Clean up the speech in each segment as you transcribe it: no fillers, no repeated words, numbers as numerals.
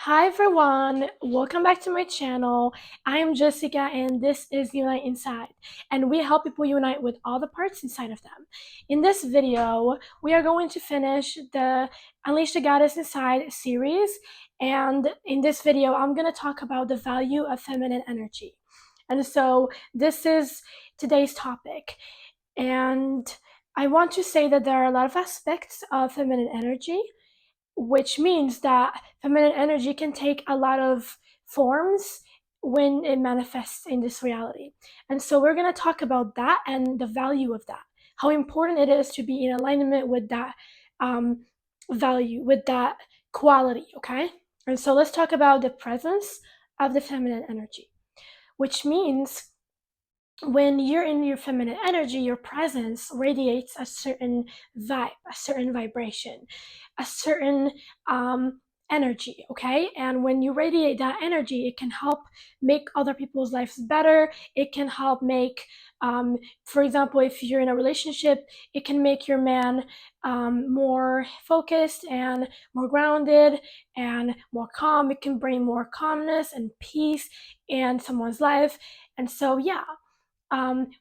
Hi everyone, welcome back to my channel. I am Jessica and this is Unite Inside, and we help people unite with all the parts inside of them. In this video, we are going to finish the Unleash the Goddess Inside series, and in this video, I'm going to talk about the value of feminine energy. And so this is today's topic, and I want to say that there are a lot of aspects of feminine energy, which means that feminine energy can take a lot of forms when it manifests in this reality. And so we're going to talk about that and the value of that, how important it is to be in alignment with that um, value, with that quality, okay? And so let's talk about the presence of the feminine energy, which means when you're in your feminine energy, your presence radiates a certain vibe, a certain vibration, a certain energy, okay? And when you radiate that energy, it can help make other people's lives better. It can help make, for example, if you're in a relationship, it can make your man more focused and more grounded and more calm. It can bring more calmness and peace in someone's life. And so, yeah,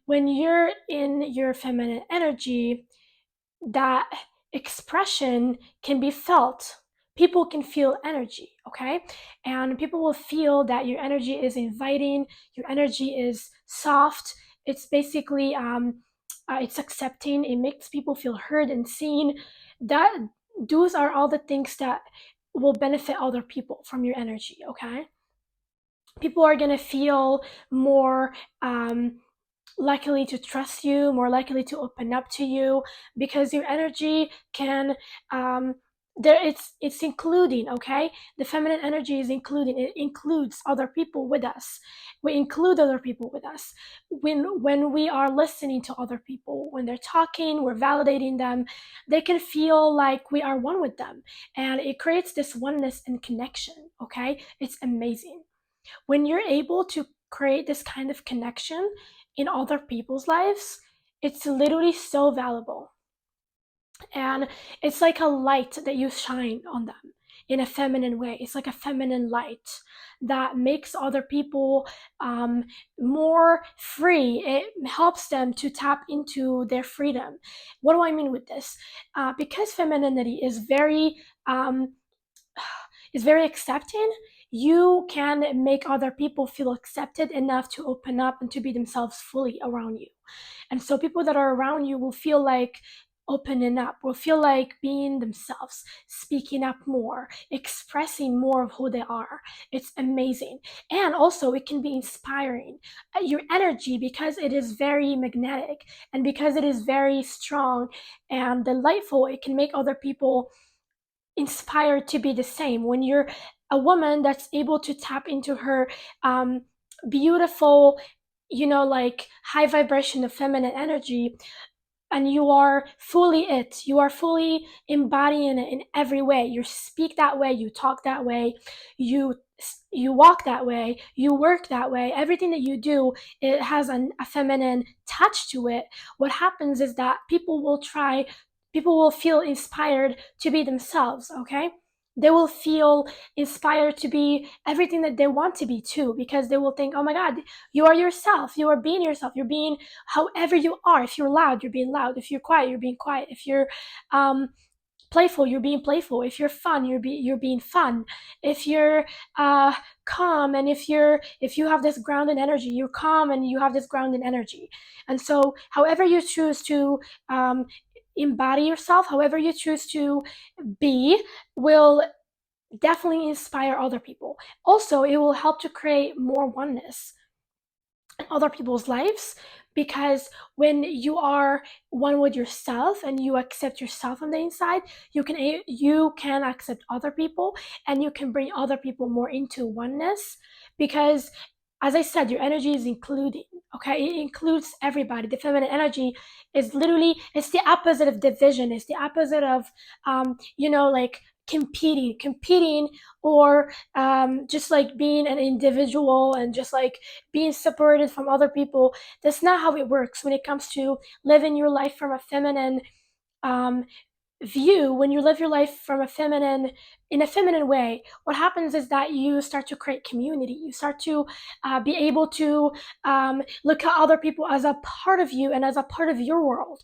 when you're in your feminine energy, that expression can be felt. People can feel energy, okay? And people will feel that your energy is inviting, your energy is soft. It's basically, it's accepting. It makes people feel heard and seen. That those are all the things that will benefit other people from your energy, okay? People are gonna feel more likely to trust you, more likely to open up to you, because your energy can there it's including, okay? The feminine energy is including, it includes other people with us. We include other people with us. When we are listening to other people, when they're talking, we're validating them, they can feel like we are one with them, and it creates this oneness and connection, okay? It's amazing when you're able to create this kind of connection in other people's lives. It's literally so valuable, and it's like a light that you shine on them in a feminine way. It's like a feminine light that makes other people more free. It helps them to tap into their freedom. What do I mean with this? Because femininity um, is very accepting, you can make other people feel accepted enough to open up and to be themselves fully around you. And so people that are around you will feel like opening up, will feel like being themselves, speaking up more, expressing more of who they are. It's amazing. And also, it can be inspiring. Your energy, because it is very magnetic and because it is very strong and delightful, it can make other people inspired to be the same. When you're a woman that's able to tap into her beautiful, like high vibration of feminine energy, and you are fully it, you are fully embodying it in every way. You speak that way, you talk that way, you you walk that way, you work that way. Everything that you do, it has a feminine touch to it. What happens is that people will feel inspired to be themselves, okay? They will feel inspired to be everything that they want to be too, because they will think, oh my God, you are yourself, you are being yourself, you're being however you are. If you're loud, you're being loud. If you're quiet, you're being quiet. If you're um, playful, you're being playful. If you're fun, you're being fun. If you're calm, and if you have this grounded energy, you're calm and you have this grounded energy. And so, however you choose to embody yourself, however you choose to be, will definitely inspire other people. Also, it will help to create more oneness other people's lives, because when you are one with yourself and you accept yourself on the inside, you can accept other people, and you can bring other people more into oneness, because as I said, your energy is including, okay? It includes everybody. The feminine energy is literally, it's the opposite of division, it's the opposite of like competing, or just like being an individual and just like being separated from other people. That's not how it works when it comes to living your life from a feminine um, view. When you live your life from a feminine in a feminine way, what happens is that you start to create community. You start to be able to look at other people as a part of you and as a part of your world,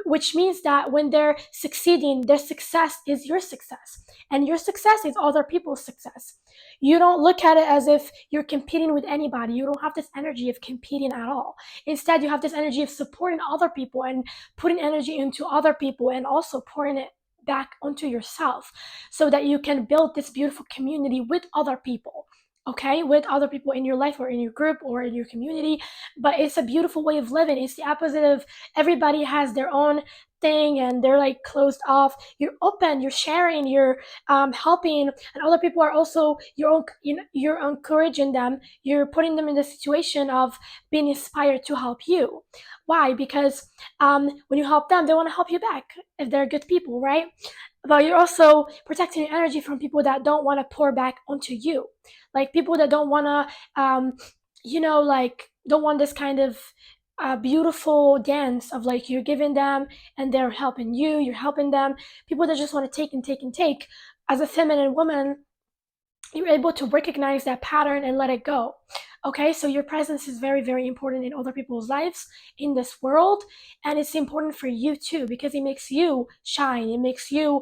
which means that when they're succeeding, their success is your success, and your success is other people's success. You don't look at it as if you're competing with anybody. You don't have this energy of competing at all. Instead, you have this energy of supporting other people and putting energy into other people, and also pouring it back onto yourself, so that you can build this beautiful community with other people. Okay, with other people in your life or in your group or in your community. But it's a beautiful way of living. It's the opposite of everybody has their own thing and they're like closed off. You're open, you're sharing, you're helping, and other people are also you're encouraging them. You're putting them in the situation of being inspired to help you. Why? Because when you help them, they want to help you back if they're good people, right? But you're also protecting your energy from people that don't want to pour back onto you, like people that don't want to like don't want this kind of beautiful dance of like you're giving them and they're helping you, you're helping them. People that just want to take and take and take. As a feminine woman, you're able to recognize that pattern and let it go. Okay, so your presence is very, very important in other people's lives in this world, and it's important for you too, because it makes you shine. It makes you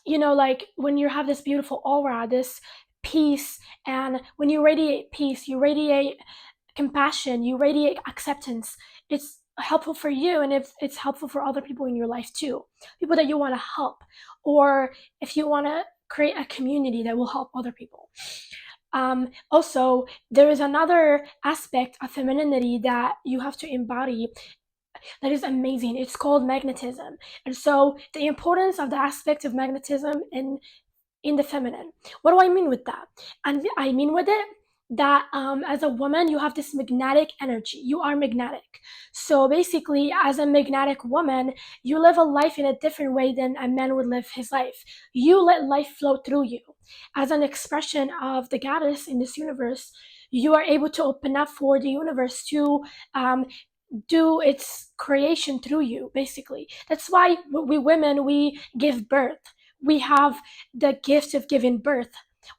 like when you have this beautiful aura, this peace, and when you radiate peace, you radiate compassion, you radiate acceptance. It's helpful for you, and it's helpful for other people in your life too, people that you want to help, or if you want to create a community that will help other people. Also, there is another aspect of femininity that you have to embody that is amazing. It's called magnetism. And so the importance of the aspect of magnetism in the feminine. What do I mean with that? And I mean with it that as a woman, you have this magnetic energy. You are magnetic. So basically, as a magnetic woman, you live a life in a different way than a man would live his life. You let life flow through you. As an expression of the goddess in this universe, you are able to open up for the universe to do its creation through you, basically. That's why we women, we give birth. We have the gift of giving birth.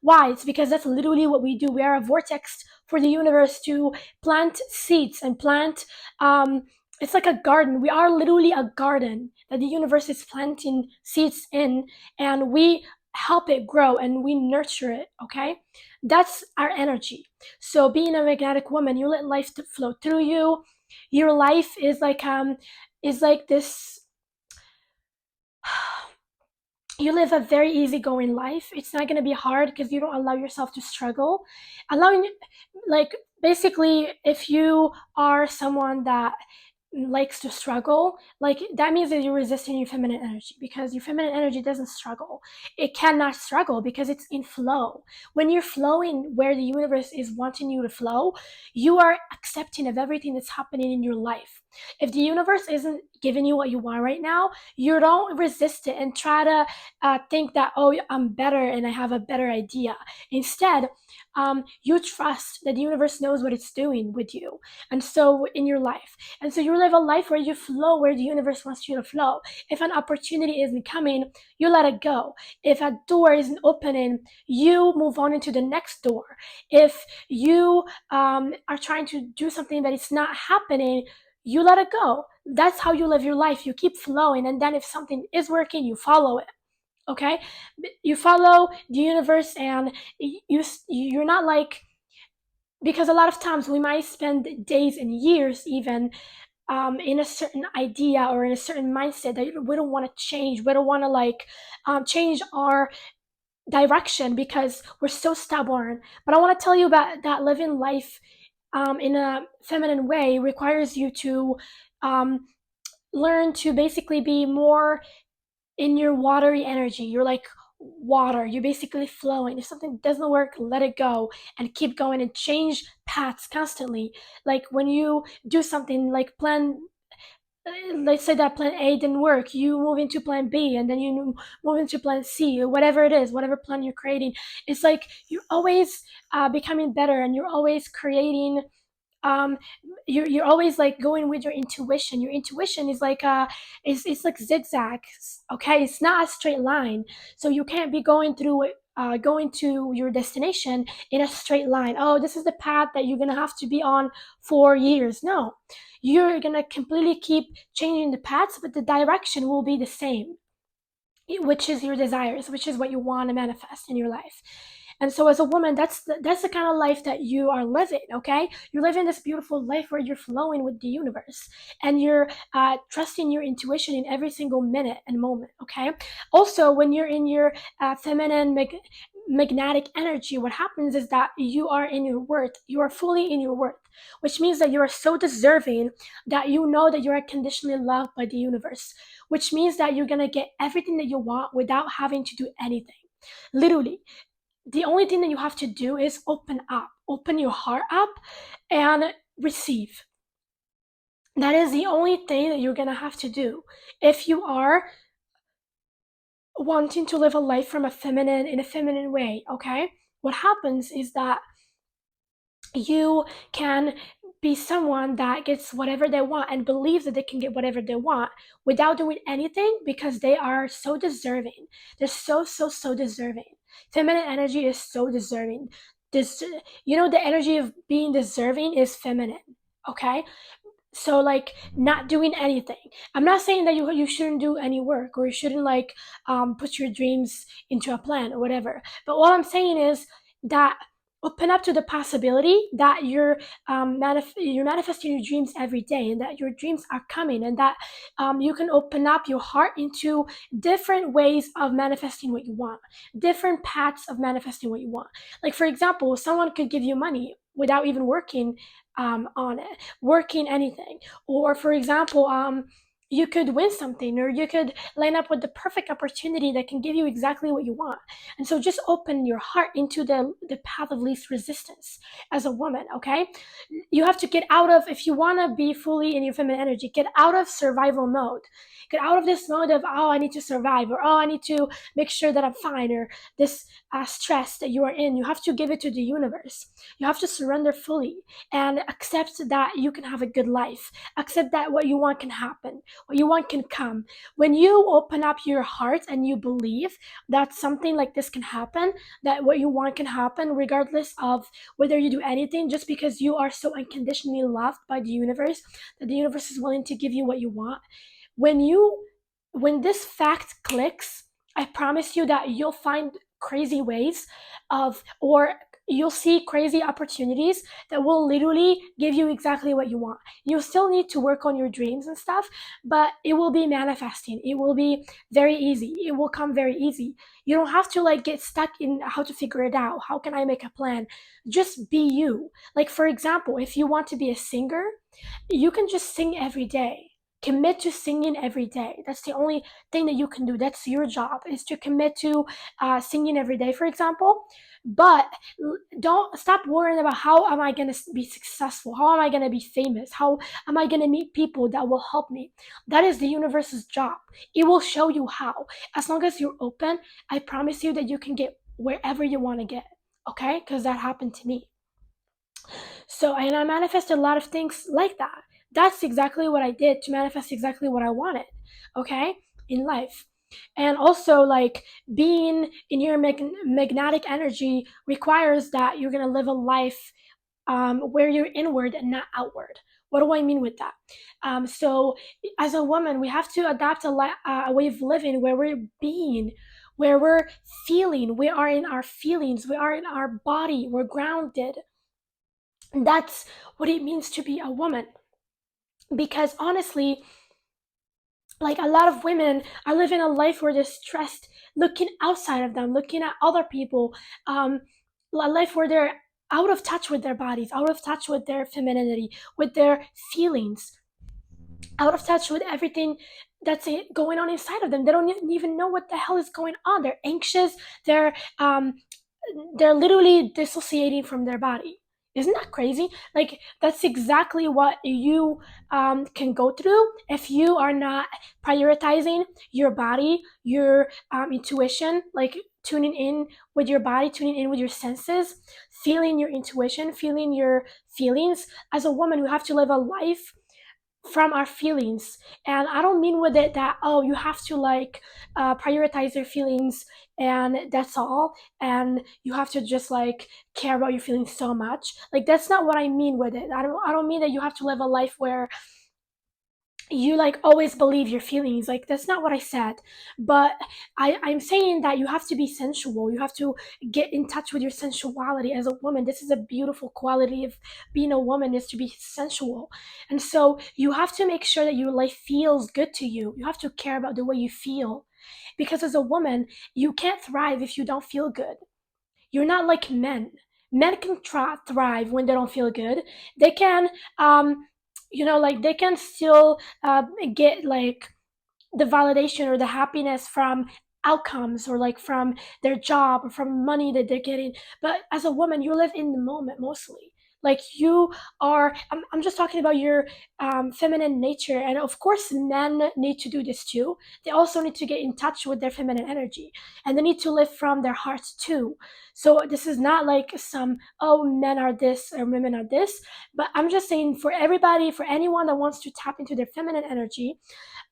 Why? It's because that's literally what we do. We are a vortex for the universe to plant seeds and plant it's like a garden. We are literally a garden that the universe is planting seeds in, and we help it grow and we nurture it. Okay, that's our energy. So being a magnetic woman, you let life flow through you. Your life is like this. You live a very easygoing life. It's not going to be hard because you don't allow yourself to struggle. Allowing, like, basically, if you are someone that likes to struggle, like that means that you're resisting your feminine energy, because your feminine energy doesn't struggle. It cannot struggle because it's in flow. When you're flowing where the universe is wanting you to flow, you are accepting of everything that's happening in your life. If the universe isn't giving you what you want right now, you don't resist it and try to think that, oh, I'm better and I have a better idea. Instead, you trust that the universe knows what it's doing with you, and so in your life. And so you live a life where you flow where the universe wants you to flow. If an opportunity isn't coming, you let it go. If a door isn't opening, you move on into the next door. If you are trying to do something that it's not happening, you let it go. That's how you live your life. You keep flowing, and then if something is working, you follow it. Okay, you follow the universe, and you're not like, because a lot of times we might spend days and years even in a certain idea or in a certain mindset that we don't want to change. We don't want to like change our direction because we're so stubborn. But I want to tell you about that living life in a feminine way requires you to um, learn to basically be more in your watery energy. You're like water. You're basically flowing. If something doesn't work, let it go and keep going and change paths constantly. Like when you do something like let's say that plan A didn't work, you move into plan B, and then you move into plan C, or whatever it is, whatever plan you're creating. It's like you're always becoming better, and you're always creating um you're always like going with your intuition. Your intuition is like it's like zigzags, okay? It's not a straight line. So you can't be going through it, going to your destination in a straight line. Oh, this is the path that you're gonna have to be on for years. No, you're gonna completely keep changing the paths, but the direction will be the same, which is your desires, which is what you want to manifest in your life. And so as a woman, that's the kind of life that you are living, okay? You're living this beautiful life where you're flowing with the universe, and you're trusting your intuition in every single minute and moment, okay? Also, when you're in your feminine magnetic energy, what happens is that you are in your worth. You are fully in your worth, which means that you are so deserving that you know that you are conditionally loved by the universe, which means that you're gonna get everything that you want without having to do anything. Literally, the only thing that you have to do is open up, open your heart up, and receive. That is the only thing that you're gonna have to do if you are wanting to live a life from a feminine in a feminine way, okay? What happens is that you can be someone that gets whatever they want and believes that they can get whatever they want without doing anything, because they are so deserving. They're so deserving. Feminine energy is so deserving. This, the energy of being deserving is feminine, okay? So like not doing anything. I'm not saying that you shouldn't do any work, or you shouldn't like put your dreams into a plan or whatever. But what I'm saying is that open up to the possibility that you're manifesting your dreams every day, and that your dreams are coming, and that you can open up your heart into different ways of manifesting what you want, different paths of manifesting what you want. Like for example, someone could give you money without even working on it, working anything. Or for example, you could win something, or you could line up with the perfect opportunity that can give you exactly what you want. And so just open your heart into the path of least resistance as a woman, okay? You have to get out of, if you want to be fully in your feminine energy, get out of survival mode. Get out of this mode of, oh, I need to survive, or oh, I need to make sure that I'm fine, or this stress that you are in. You have to give it to the universe. You have to surrender fully and accept that you can have a good life. Accept that what you want can happen, what you want can come. When you open up your heart and you believe that something like this can happen, that what you want can happen, regardless of whether you do anything, just because you are so unconditionally loved by the universe, that the universe is willing to give you what you want. When this fact clicks, I promise you that you'll find crazy ways of, or you'll see crazy opportunities that will literally give you exactly what you want. You still need to work on your dreams and stuff, but it will be manifesting. It will be very easy. It will come very easy. You don't have to like get stuck in how to figure it out. How can I make a plan? Just be you. Like for example, if you want to be a singer, you can just sing every day. Commit to singing every day. That's the only thing that you can do. That's your job, is to commit to singing every day, for example. But don't stop worrying about how am I going to be successful? How am I going to be famous? How am I going to meet people that will help me? That is the universe's job. It will show you how. As long as you're open, I promise you that you can get wherever you want to get. Okay? Because that happened to me. So, and I manifested a lot of things like that. That's exactly what I did to manifest exactly what I wanted, okay, in life. And also, like, being in your magnetic energy requires that you're going to live a life where you're inward and not outward. What do I mean with that? So, as a woman, we have to adapt a way of living where we're being, where we're feeling, we are in our feelings, we are in our body, we're grounded. That's what it means to be a woman. Because honestly, like a lot of women are living a life where they're stressed, looking outside of them, looking at other people, a life where they're out of touch with their bodies, out of touch with their femininity, with their feelings, out of touch with everything that's going on inside of them. They don't even know what the hell is going on. They're anxious. They're literally dissociating from their body. Isn't that crazy? Like, that's exactly what you can go through if you are not prioritizing your body, your intuition, like tuning in with your body, tuning in with your senses, feeling your intuition, feeling your feelings. As a woman, we have to live a life from our feelings. And I don't mean with it that, oh, you have to like prioritize your feelings and that's all, and you have to just like care about your feelings so much. Like, that's not what I mean with it. I don't mean that you have to live a life where you like always believe your feelings. Like, that's not what I said. But I'm saying that you have to be sensual. You have to get in touch with your sensuality as a woman. This is a beautiful quality of being a woman, is to be sensual. And so you have to make sure that your life feels good to you. You have to care about the way you feel, because as a woman, you can't thrive if you don't feel good. You're not like men. Men can thrive when they don't feel good. They can, um, like they can still get like the validation or the happiness from outcomes, or like from their job or from money that they're getting. But as a woman, you live in the moment mostly. Like, you are, I'm just talking about your feminine nature. And of course, men need to do this too. They also need to get in touch with their feminine energy, and they need to live from their hearts too. So this is not like some, oh, men are this or women are this. But I'm just saying, for everybody, for anyone that wants to tap into their feminine energy,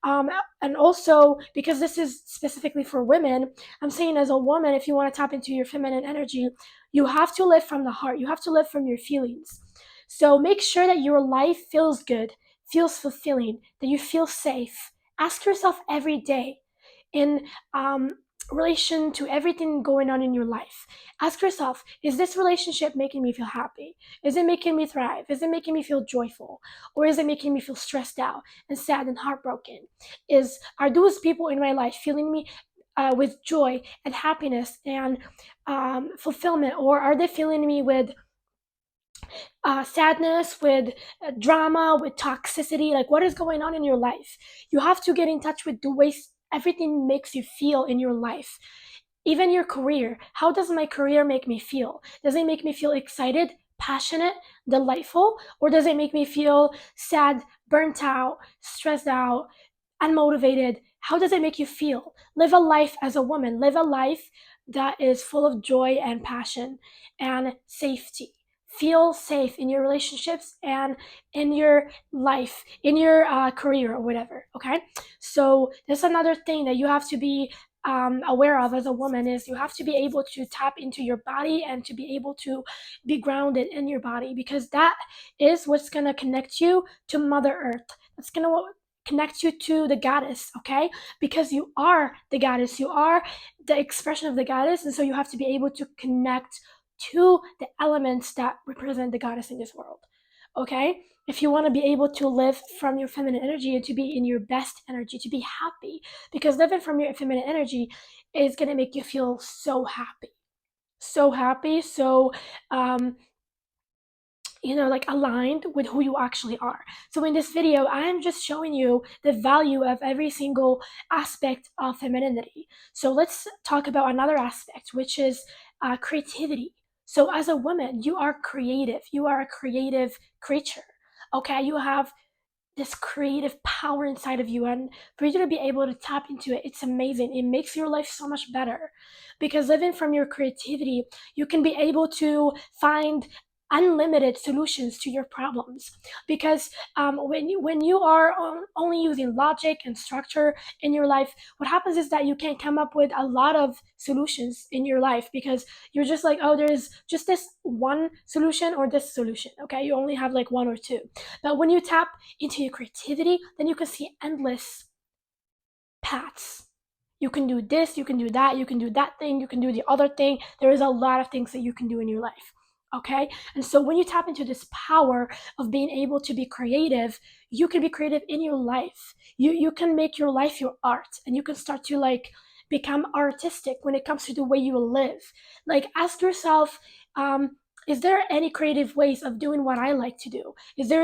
and also because this is specifically for women, I'm saying, as a woman, if you want to tap into your feminine energy, you have to live from the heart. You have to live from your feelings. So make sure that your life feels good, feels fulfilling, that you feel safe. Ask yourself every day, in relation to everything going on in your life, ask yourself, is this relationship making me feel happy? Is it making me thrive? Is it making me feel joyful? Or is it making me feel stressed out and sad and heartbroken? Are those people in my life filling me with joy and happiness and fulfillment, or are they filling me with sadness, with drama, with toxicity? Like, what is going on in your life? You have to get in touch with the way everything makes you feel in your life. Even your career. How does my career make me feel? Does it make me feel excited, passionate, delightful? Or does it make me feel sad, burnt out, stressed out, unmotivated? How does it make you feel? Live a life as a woman. Live a life that is full of joy and passion and safety. Feel safe in your relationships and in your life, in your career or whatever. Okay. So there's another thing that you have to be aware of as a woman, is you have to be able to tap into your body and to be able to be grounded in your body, because that is what's going to connect you to Mother Earth. That's going to connect you to the goddess, okay? Because you are the goddess, you are the expression of the goddess, and so you have to be able to connect to the elements that represent the goddess in this world, okay? If you want to be able to live from your feminine energy and to be in your best energy, to be happy, because living from your feminine energy is going to make you feel so happy, so happy, so um, like aligned with who you actually are. So in this video, I'm just showing you the value of every single aspect of femininity. So let's talk about another aspect, which is creativity. So as a woman, you are creative. You are a creative creature. Okay, you have this creative power inside of you, and for you to be able to tap into it, it's amazing. It makes your life so much better, because living from your creativity, you can be able to find unlimited solutions to your problems. Because when you are only using logic and structure in your life, what happens is that you can come up with a lot of solutions in your life, because you're just like, oh, there's just this one solution or this solution. Okay, you only have like one or two. But when you tap into your creativity, then you can see endless paths. You can do this, you can do that, you can do that thing, you can do the other thing. There is a lot of things that you can do in your life. Okay? And so when you tap into this power of being able to be creative, you can be creative in your life. You can make your life your art, and you can start to like become artistic when it comes to the way you live. Like, ask yourself, is there any creative ways of doing what I like to do? Is there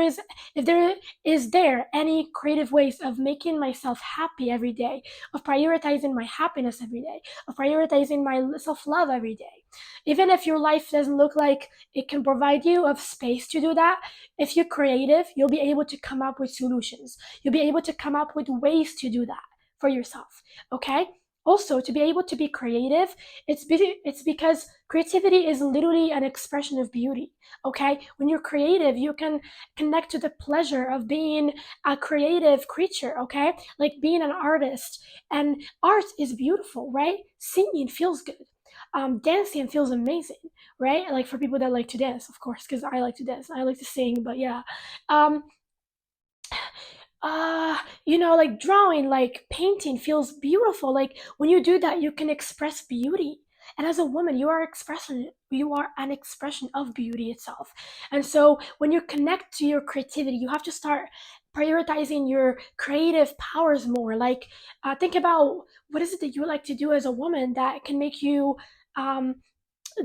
any creative ways of making myself happy every day, of prioritizing my happiness every day, of prioritizing my self-love every day? Even if your life doesn't look like it can provide you of space to do that, if you're creative, you'll be able to come up with solutions. You'll be able to come up with ways to do that for yourself. Okay? Also, to be able to be creative, it's because creativity is literally an expression of beauty. Okay, when you're creative, you can connect to the pleasure of being a creative creature. Okay, like being an artist, and art is beautiful, right? Singing feels good. Dancing feels amazing, right? Like for people that like to dance, of course, because I like to dance, I like to sing, but yeah. um like drawing, like painting feels beautiful. Like when you do that, you can express beauty. And as a woman, you are an expression of beauty itself. And so when you connect to your creativity, you have to start prioritizing your creative powers more. Like think about what is it that you like to do as a woman that can make you um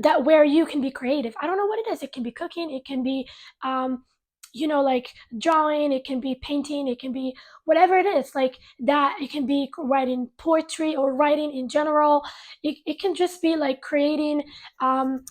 that where you can be creative. I don't know what it is. It can be cooking, it can be um like drawing, it can be painting, it can be whatever it is, like that. It can be writing poetry or writing in general. It can just be like creating um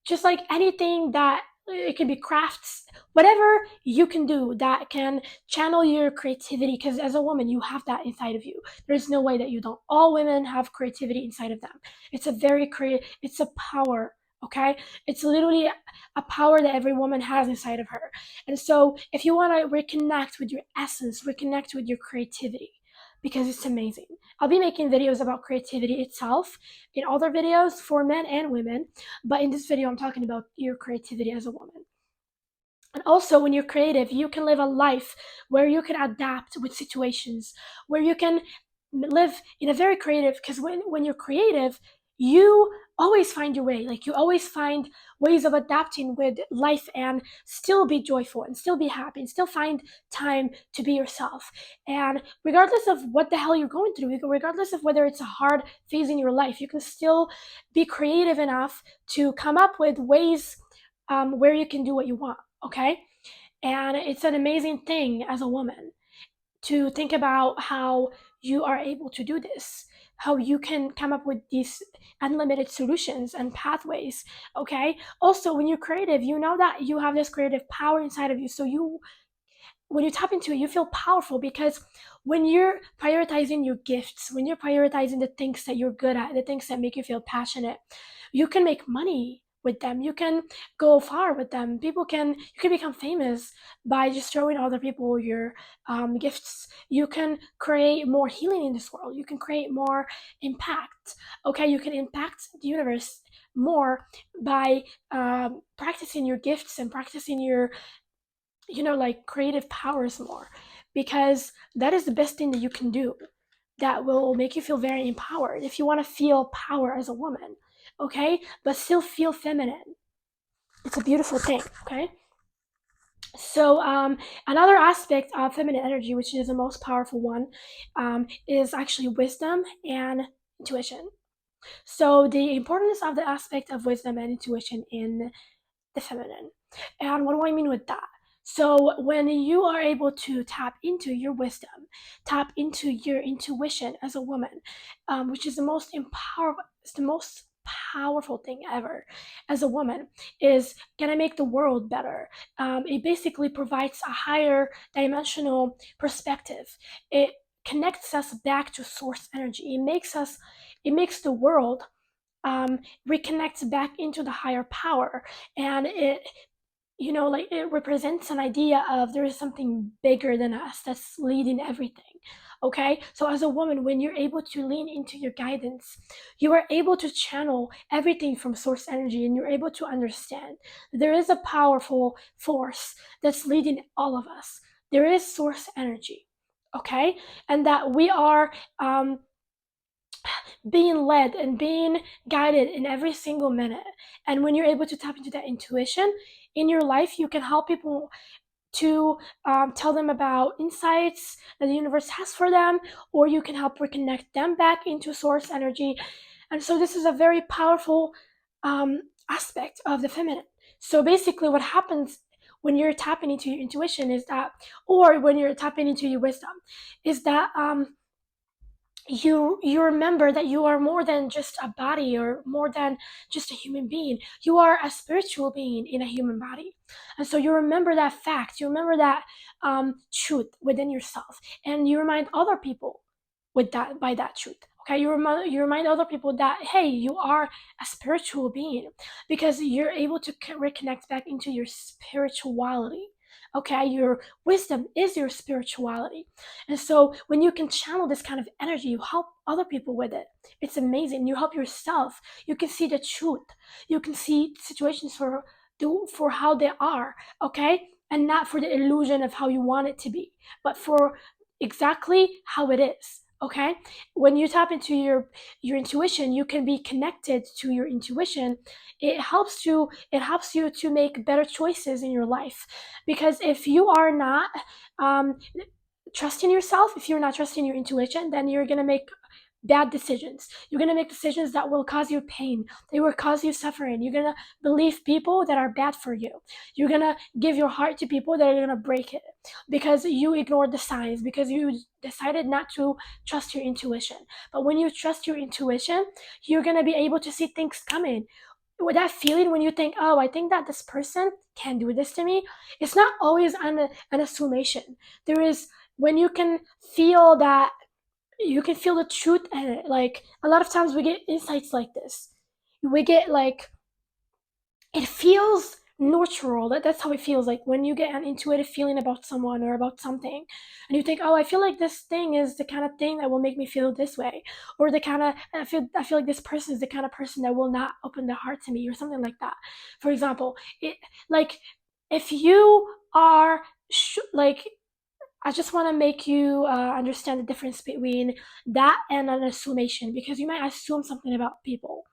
just like anything that it can be crafts, whatever you can do that can channel your creativity, because as a woman you have that inside of you. There's no way that you don't. All women have creativity inside of them. It's a very creative, it's a power. Okay, it's literally a power that every woman has inside of her. And so if you want to reconnect with your essence, reconnect with your creativity, because it's amazing. I'll be making videos about creativity itself in other videos for men and women, but in this video, I'm talking about your creativity as a woman. And also, when you're creative, you can live a life where you can adapt with situations, where you can live in a very creative, because when you're creative, you always find your way. Like you always find ways of adapting with life and still be joyful and still be happy and still find time to be yourself. And regardless of what the hell you're going through, regardless of whether it's a hard phase in your life, you can still be creative enough to come up with ways where you can do what you want. Okay, and it's an amazing thing as a woman to think about how you are able to do this, how you can come up with these unlimited solutions and pathways. Okay, also when you're creative, you know that you have this creative power inside of you. So you when you tap into it, you feel powerful, because when you're prioritizing your gifts, when you're prioritizing the things that you're good at, the things that make you feel passionate, you can make money with them. You can go far with them. You can become famous by just showing other people your gifts. You can create more healing in this world. You can create more impact. Okay, you can impact the universe more by practicing your gifts and practicing your like creative powers more, because that is the best thing that you can do, that will make you feel very empowered if you want to feel power as a woman. Okay, but still feel feminine. It's a beautiful thing. Okay, so another aspect of feminine energy, which is the most powerful one, is actually wisdom and intuition. So the importance of the aspect of wisdom and intuition in the feminine. And what do I mean with that? So when you are able to tap into your wisdom, tap into your intuition as a woman, which is the most powerful thing ever as a woman, is gonna make the world better. It basically provides a higher dimensional perspective. It connects us back to source energy. It makes the world reconnects back into the higher power, and like it represents an idea of there is something bigger than us that's leading everything. Okay, so as a woman, when you're able to lean into your guidance, you are able to channel everything from source energy, and you're able to understand there is a powerful force that's leading all of us. There is source energy. Okay, and that we are being led and being guided in every single minute. And when you're able to tap into that intuition in your life, you can help people to tell them about insights that the universe has for them, or you can help reconnect them back into source energy. And so this is a very powerful aspect of the feminine. So basically, what happens when you're tapping into your intuition is that, or when you're tapping into your wisdom, is that you remember that you are more than just a body or more than just a human being. You are a spiritual being in a human body, and so you remember that fact. You remember that truth within yourself, and you remind other people with that by that truth. Okay, you remind other people that hey, you are a spiritual being because you're able to reconnect back into your spirituality. Okay, your wisdom is your spirituality. And so when you can channel this kind of energy, you help other people with it. It's amazing. You help yourself. You can see the truth. You can see situations for how they are, okay? And not for the illusion of how you want it to be, but for exactly how it is. Okay, when you tap into your intuition, you can be connected to your intuition. It helps you to make better choices in your life, because if you are not um, trusting yourself, if you're not trusting your intuition, then you're going to make bad decisions. You're going to make decisions that will cause you pain. They will cause you suffering. You're going to believe people that are bad for you. You're going to give your heart to people that are going to break it because you ignored the signs, because you decided not to trust your intuition. But when you trust your intuition, you're going to be able to see things coming. With that feeling, when you think, oh, I think that this person can do this to me, it's not always an assumption. There is, when you can feel that, you can feel the truth in it. Like a lot of times we get insights like this. We get like, it feels neutral. That's how it feels like when you get an intuitive feeling about someone or about something, and you think, oh, I feel like this thing is the kind of thing that will make me feel this way, or the kind of I feel like this person is the kind of person that will not open their heart to me, or something like that. For example, it like if you are like, I just want to make you understand the difference between that and an assumption, because you might assume something about people,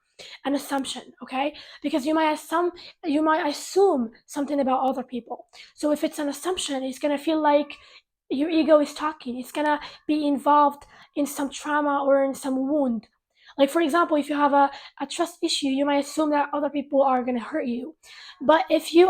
an assumption, okay? Because you might assume something about other people. So if it's an assumption, it's gonna feel like your ego is talking. It's gonna be involved in some trauma or in some wound. Like for example, if you have a trust issue, you might assume that other people are gonna hurt you. But if you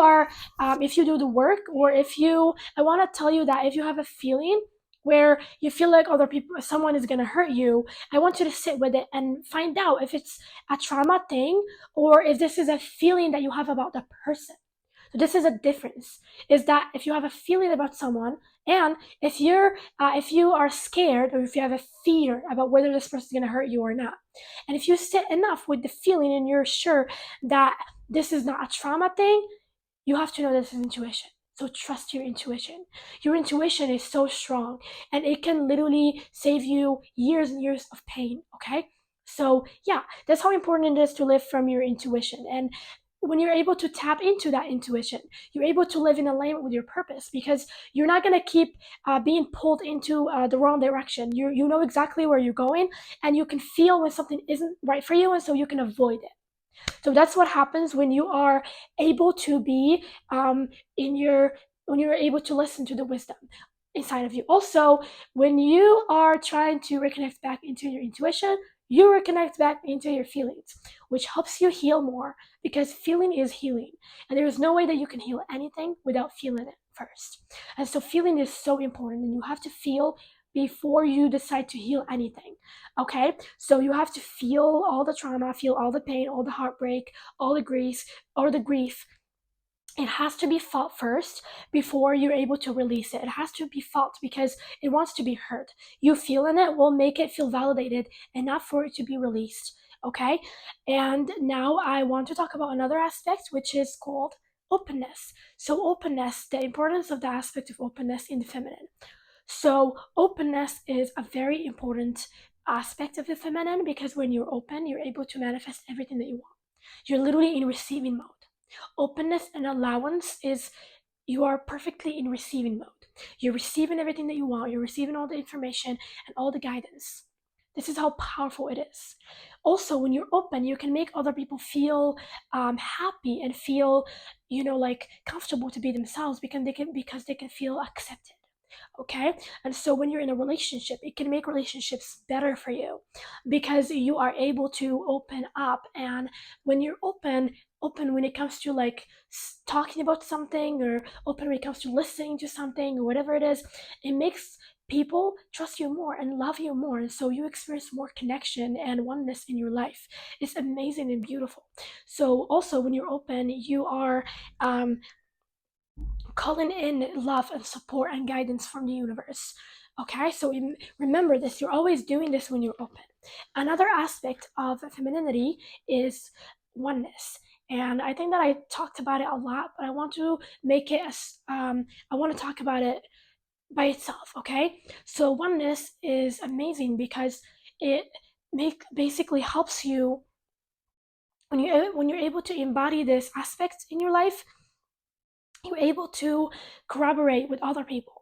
do the work, or if you, I want to tell you that if you have a feeling where you feel like other people, someone is going to hurt you, I want you to sit with it and find out if it's a trauma thing or if this is a feeling that you have about the person. So this is a difference, is that if you have a feeling about someone, and if you are scared, or if you have a fear about whether this person is going to hurt you or not, and if you sit enough with the feeling and you're sure that this is not a trauma thing, you have to know this is intuition. So trust your intuition. Your intuition is so strong, and it can literally save you years and years of pain, okay? So yeah, that's how important it is to live from your intuition. And when you're able to tap into that intuition, you're able to live in alignment with your purpose, because you're not going to keep being pulled into the wrong direction. You know exactly where you're going, and you can feel when something isn't right for you, and so you can avoid it. So that's what happens when you are able to be in your when you're able to listen to the wisdom inside of you. Also, when you are trying to reconnect back into your intuition, you reconnect back into your feelings, which helps you heal more, because feeling is healing. And there is no way that you can heal anything without feeling it first. And so feeling is so important, and you have to feel before you decide to heal anything. Okay? So you have to feel all the trauma, feel all the pain, all the heartbreak, all the grief. It has to be felt first before you're able to release it. It has to be felt because it wants to be heard. You feeling it will make it feel validated, enough for it to be released. Okay? And now I want to talk about another aspect, which is called openness. So openness, the importance of the aspect of openness in the feminine. So openness is a very important aspect of the feminine, because when you're open, you're able to manifest everything that you want. You're literally in receiving mode. Openness and allowance is, you are perfectly in receiving mode. You're receiving everything that you want. You're receiving all the information and all the guidance. This is how powerful it is. Also, when you're open, you can make other people feel happy and feel, like comfortable to be themselves, because they can feel accepted. Okay. And so when you're in a relationship, it can make relationships better for you because you are able to open up. And when you're open when it comes to like talking about something, or open when it comes to listening to something, or whatever it is, it makes people trust you more and love you more, and so you experience more connection and oneness in your life. It's amazing and beautiful. So also when you're open, you are um, calling in love and support and guidance from the universe. Okay, so remember this, you're always doing this when you're open. Another aspect of femininity is oneness. And I think that I talked about it a lot, but I want to make it as I want to talk about it by itself. Okay, so oneness is amazing because it basically helps you when you're able to embody this aspect in your life. You're able to corroborate with other people.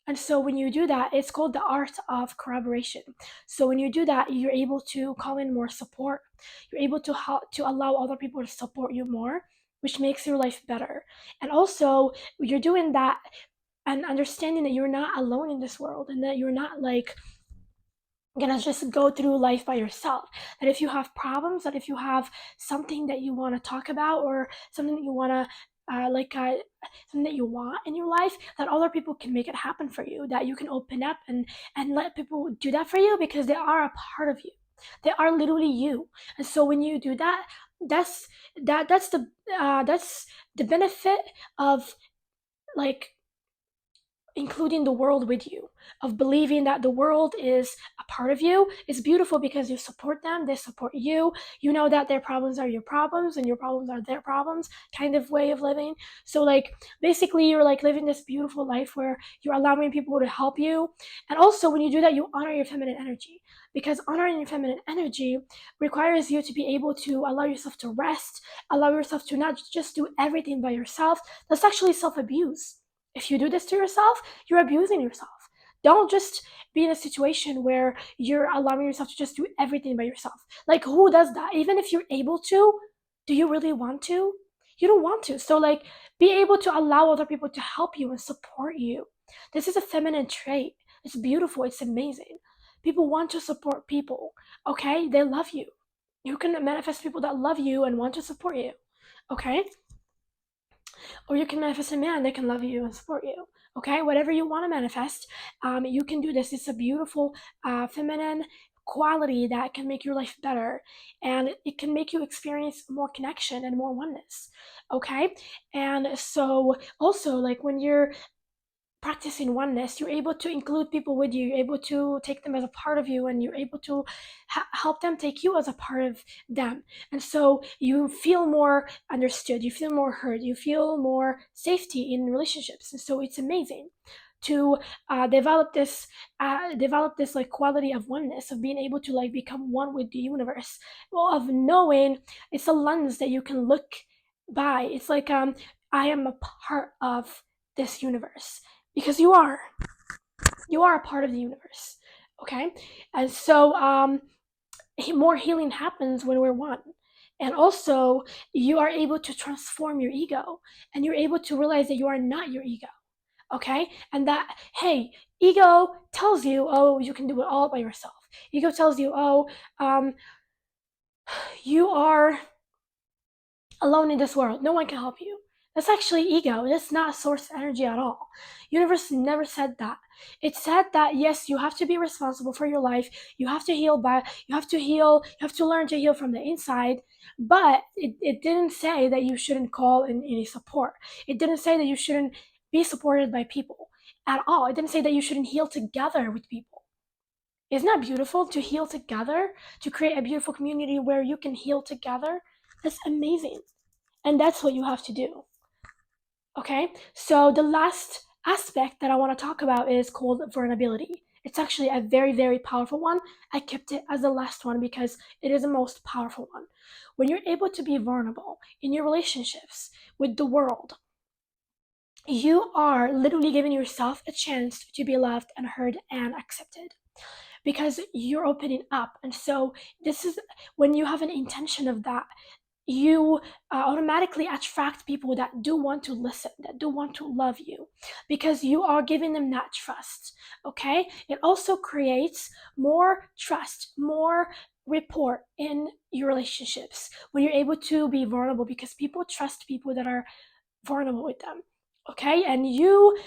And so when you do that, it's called the art of corroboration. So when you do that, you're able to call in more support. You're able to to allow other people to support you more, which makes your life better. And also, you're doing that and understanding that you're not alone in this world, and that you're not like gonna just go through life by yourself. That if you have problems, that if you have something that you want to talk about, or something that you want to something that you want in your life, that other people can make it happen for you, that you can open up and let people do that for you, because they are a part of you. They are literally you. And so when you do that, that's that's the benefit of like including the world with you, of believing that the world is a part of you, is beautiful because you support them, they support you. You know that their problems are your problems and your problems are their problems, kind of way of living. So like basically you're like living this beautiful life where you're allowing people to help you. And also when you do that, you honor your feminine energy, because honoring your feminine energy requires you to be able to allow yourself to rest, allow yourself to not just do everything by yourself. That's actually self-abuse. If you do this to yourself, you're abusing yourself. Don't just be in a situation where you're allowing yourself to just do everything by yourself. Like, who does that? Even if you're able to, do you really want to? You don't want to. So, like, be able to allow other people to help you and support you. This is a feminine trait. It's beautiful. It's amazing. People want to support people, okay? They love you. You can manifest people that love you and want to support you, okay? Or you can manifest a man that can love you and support you. Okay, whatever you want to manifest, you can do this. It's a beautiful feminine quality that can make your life better, and it can make you experience more connection and more oneness. Okay, and so also like when you're practicing oneness, you're able to include people with you, you're able to take them as a part of you, and you're able to help them take you as a part of them. And so you feel more understood, you feel more heard, you feel more safety in relationships. And so it's amazing to develop this like quality of oneness, of being able to like become one with the universe, well, of knowing it's a lens that you can look by. It's like I am a part of this universe, because you are a part of the universe. Okay, and so more healing happens when we're one. And also you are able to transform your ego, and you're able to realize that you are not your ego. Okay, and that, hey, ego tells you, oh, you can do it all by yourself. Ego tells you, oh, um, you are alone in this world, no one can help you. That's actually ego. That's not source energy at all. Universe never said that. It said that yes, you have to be responsible for your life. You have to heal you have to heal, you have to learn to heal from the inside. But it didn't say that you shouldn't call in any support. It didn't say that you shouldn't be supported by people at all. It didn't say that you shouldn't heal together with people. Isn't that beautiful, to heal together, to create a beautiful community where you can heal together? That's amazing. And that's what you have to do. Okay, so the last aspect that I want to talk about is called vulnerability. It's actually a very, very powerful one. I kept it as the last one because it is the most powerful one. When you're able to be vulnerable in your relationships with the world, you are literally giving yourself a chance to be loved and heard and accepted, because you're opening up. And so this is when you have an intention of that, you automatically attract people that do want to listen, that do want to love you, because you are giving them that trust. Okay, it also creates more trust, more rapport in your relationships when you're able to be vulnerable, because people trust people that are vulnerable with them. Okay, and you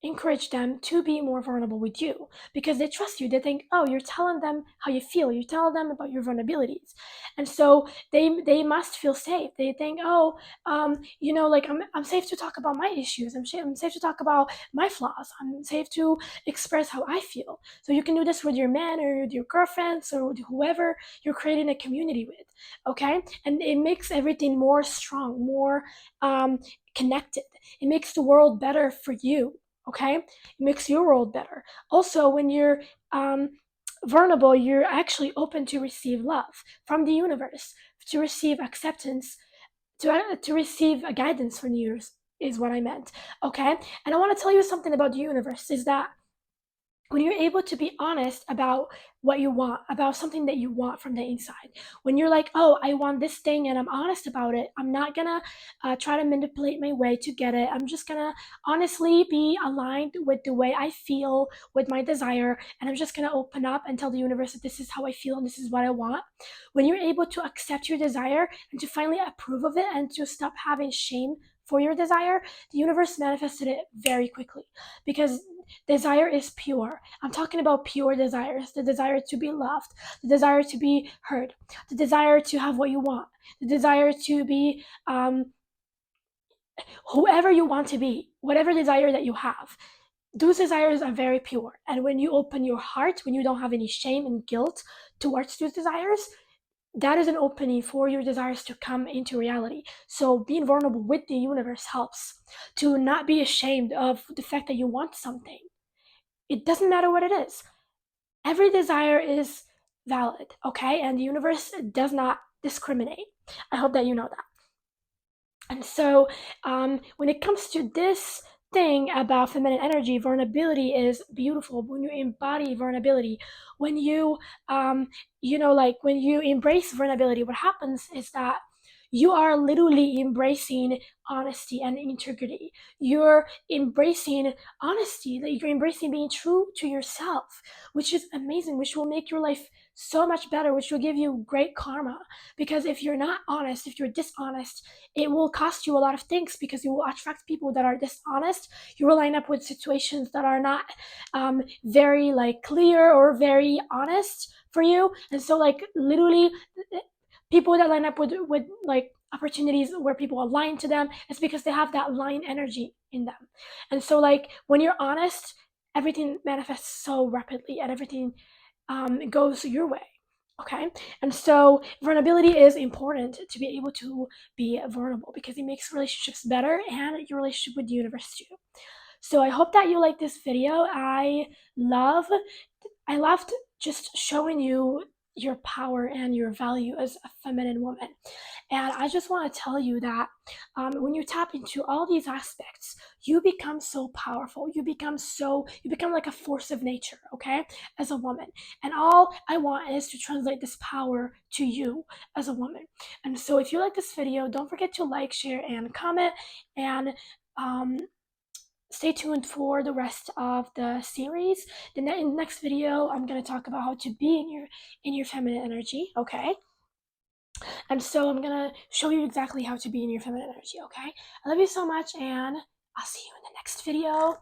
encourage them to be more vulnerable with you because they trust you. They think, oh, you're telling them how you feel, you tell them about your vulnerabilities, and so they must feel safe. They think, oh, like I'm safe to talk about my issues. I'm safe to talk about my flaws. I'm safe to express how I feel. So you can do this with your man or with your girlfriends or with whoever you're creating a community with. Okay, and it makes everything more strong, more um, connected. It makes the world better for you. Okay, it makes your world better. Also, when you're um, vulnerable, you're actually open to receive love from the universe, to receive acceptance, to receive a guidance from the universe is what I meant. Okay, and I want to tell you something about the universe is that when you're able to be honest about what you want, about something that you want from the inside, when you're like, oh, I want this thing and I'm honest about it, I'm not gonna try to manipulate my way to get it. I'm just gonna honestly be aligned with the way I feel, with my desire, and I'm just gonna open up and tell the universe that this is how I feel and this is what I want. When you're able to accept your desire and to finally approve of it and to stop having shame for your desire, the universe manifested it very quickly because desire is pure. I'm talking about pure desires, the desire to be loved, the desire to be heard, the desire to have what you want, the desire to be whoever you want to be, whatever desire that you have. Those desires are very pure. And when you open your heart, when you don't have any shame and guilt towards those desires, that is an opening for your desires to come into reality. So being vulnerable with the universe helps to not be ashamed of the fact that you want something. It doesn't matter what it is. Every desire is valid, okay? And the universe does not discriminate. I hope that you know that. And so, when it comes to this thing about feminine energy, vulnerability is beautiful. When you embody vulnerability, when you, like when you embrace vulnerability, what happens is that you are literally embracing honesty and integrity. You're embracing honesty, that you're embracing being true to yourself, which is amazing, which will make your life so much better, which will give you great karma. Because if you're not honest, if you're dishonest, it will cost you a lot of things because you will attract people that are dishonest. You will line up with situations that are not very like clear or very honest for you. And so like literally people that line up with like opportunities where people are lying to them, it's because they have that lying energy in them. And so like when you're honest, everything manifests so rapidly and everything goes your way. Okay, and so vulnerability is important to be able to be vulnerable because it makes relationships better and your relationship with the universe too. So I hope that you like this video. Love I loved just showing you your power and your value as a feminine woman. And I just want to tell you that when you tap into all these aspects, you become so powerful. You become like a force of nature, okay, as a woman. And all I want is to translate this power to you as a woman. And so if you like this video, don't forget to like, share, and comment. And um, stay tuned for the rest of the series. In the next video, I'm going to talk about how to be in your feminine energy, okay? And so I'm going to show you exactly how to be in your feminine energy, okay? I love you so much, and I'll see you in the next video.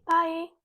Bye.